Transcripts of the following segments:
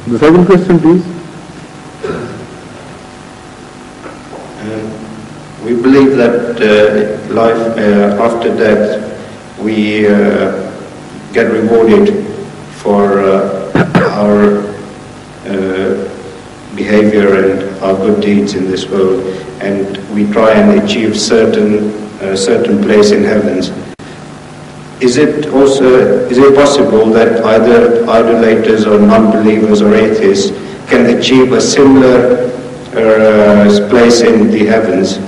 The second question, please. We believe that life after death, we get rewarded for our behavior and our good deeds in this world, and we try and achieve certain place in heavens. Is it possible that either idolaters or non-believers or atheists can achieve a similar place in the heavens,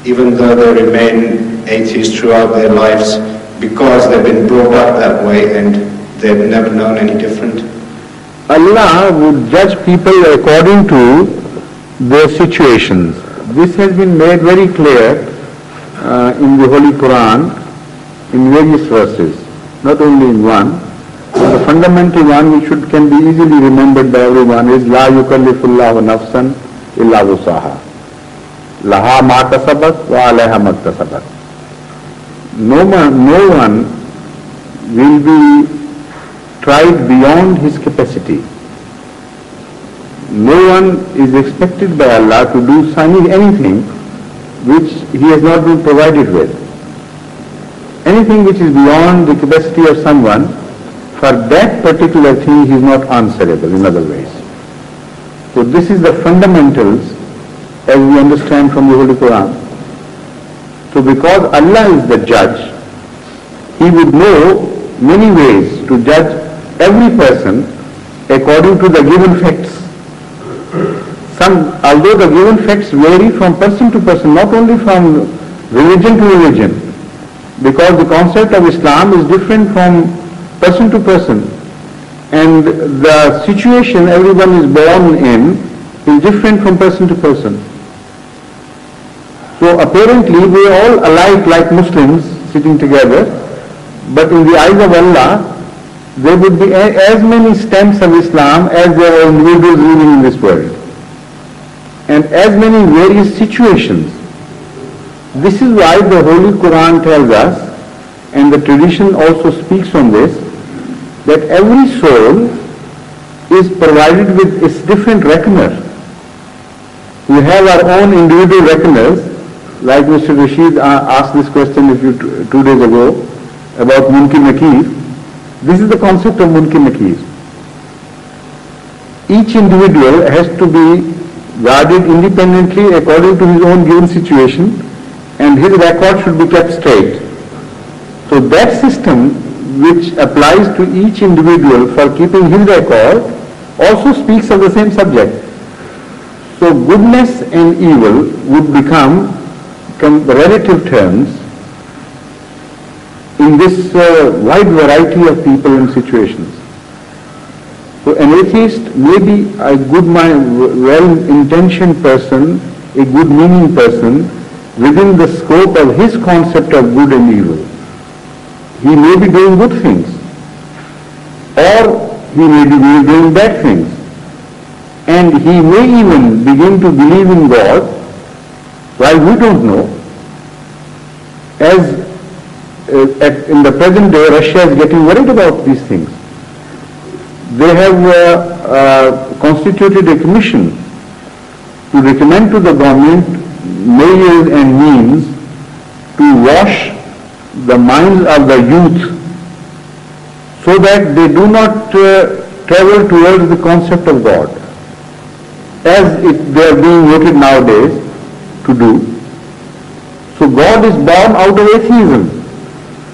even though they remain atheists throughout their lives, because they've been brought up that way and they've never known any different? Allah would judge people according to their situations. This has been made very clear in the Holy Quran in various verses, not only in one. The fundamental one which can be easily remembered by everyone is La yukallifullahu nafsan illa wusaha. Laha ma kasabat wa alayha ma kasabat. No one will be tried beyond his capacity. No one is expected by Allah to do anything which he has not been provided with. Anything which is beyond the capacity of someone, for that particular thing he is not answerable in other ways. So this is the fundamentals as we understand from the Holy Quran. So because Allah is the judge, he would know many ways to judge every person according to the given facts. Although the given facts vary from person to person, not only from religion to religion, because the concept of Islam is different from person to person, and the situation everyone is born in is different from person to person. So apparently we are all alike like Muslims sitting together, but in the eyes of Allah there would be as many stems of Islam as there are individuals living in this world, and as many various situations. This is why the Holy Quran tells us, and the tradition also speaks on this, that every soul is provided with its different reckoner. We have our own individual reckoners, like Mr. Rashid asked this question 2 days ago about Munkar Nakir. This is the concept of Munkar Nakir. Each individual has to be guarded independently according to his own given situation, and his record should be kept straight. So that system which applies to each individual for keeping his record also speaks of the same subject. So goodness and evil would become relative terms in this wide variety of people and situations. So an atheist may be a good, well-intentioned person, a good-meaning person within the scope of his concept of good and evil. He may be doing good things, or he may be doing bad things, and he may even begin to believe in God while we don't know. As in the present day, Russia is getting worried about these things. They have constituted a commission to recommend to the government measures and means to wash the minds of the youth so that they do not travel towards the concept of God as they are being voted nowadays to do. So God is born out of atheism.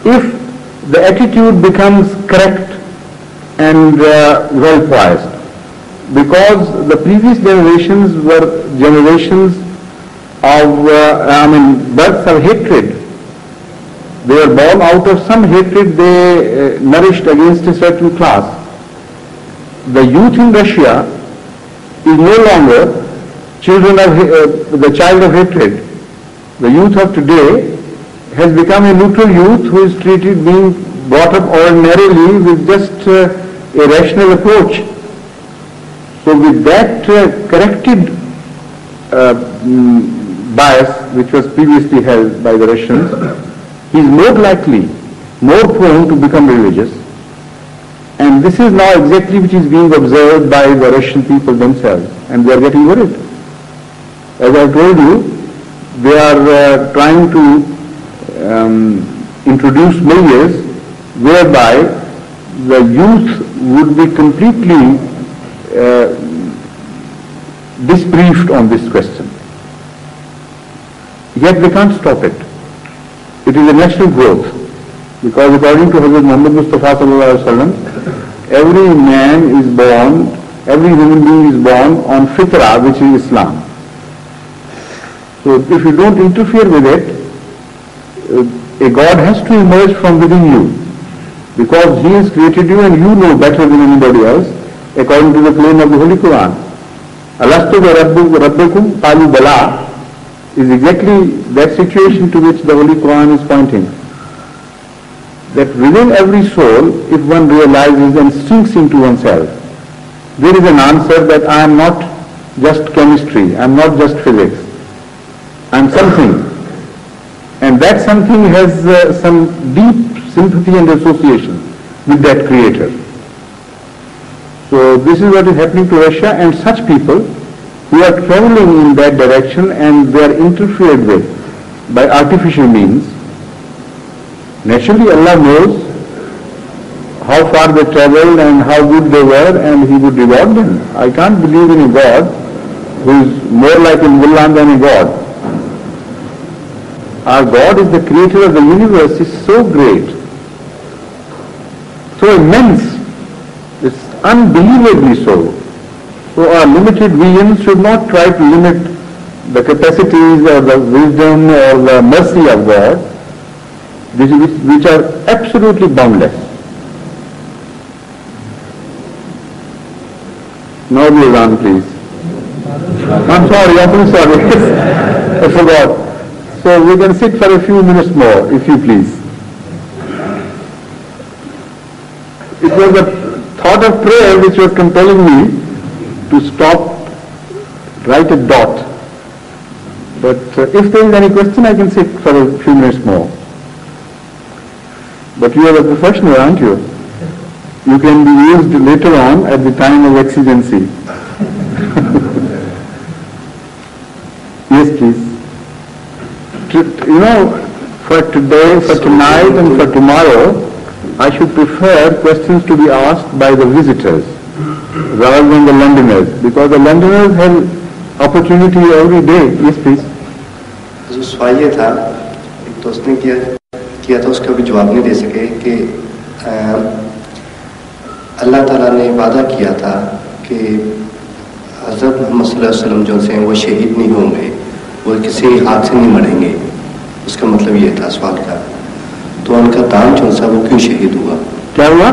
If the attitude becomes correct and well poised, because the previous generations were generations of births of hatred. They were born out of some hatred they nourished against a certain class. The youth in Russia is no longer the child of hatred. The youth of today has become a neutral youth who is being brought up ordinarily with just a rational approach. So with that corrected bias which was previously held by the Russians, he is more likely, more prone to become religious, and And this is now exactly which is being observed by the Russian people themselves, and they are getting worried. As I told you, they are trying to introduce measures whereby the youth would be completely disbriefed on this question. Yet they can't stop it. It is a natural growth, because according to Hazrat Muhammad Mustafa sallallahu alaihi wasallam, every man is born, every human being is born on fitrah, which is Islam. So if you don't interfere with it, a God has to emerge from within you, because He has created you and you know better than anybody else, according to the claim of the Holy Quran. Alastu bi rabbikum qalu bala is exactly that situation to which the Holy Quran is pointing. That within every soul, if one realizes and sinks into oneself, there is an answer that I am not just chemistry, I am not just physics, I am something. And that something has some deep sympathy and association with that creator. So this is what is happening to Russia, and such people who are traveling in that direction and they are interfered with by artificial means. Naturally Allah knows how far they traveled and how good they were, and He would reward them. I can't believe in a God who is more like a mullah than a God. Our God is the creator of the universe, is so great, so immense, it's unbelievably so. So our limited vision should not try to limit the capacities or the wisdom or the mercy of God, which are absolutely boundless. Now the Iran, please. I'm sorry, I forgot. So we can sit for a few minutes more, if you please. It was a thought of prayer which was compelling me to stop right at dot. But if there is any question, I can sit for a few minutes more. But you are a professional, aren't you? You can be used later on at the time of exigency. Yes, please. You know, for today, for tonight and for tomorrow, I should prefer questions to be asked by the visitors rather than the Londoners, because the Londoners have opportunity every day. Yes, please. जो सवाल ये था, एक दोस्त ने किया था, उसका भी जवाब नहीं दे सके कि अल्लाह ताला ने वादा किया था कि हज़रत मोहम्मद सल्लल्लाहु अलैहि वसल्लम जो से वो शहीद नहीं होंगे, वो किसी हाथ से नहीं मरेंगे. उसका मतलब ये था सवाल का. तो उनका दाम जो सा वो क्यों शहीद हुआ? क्या हुआ?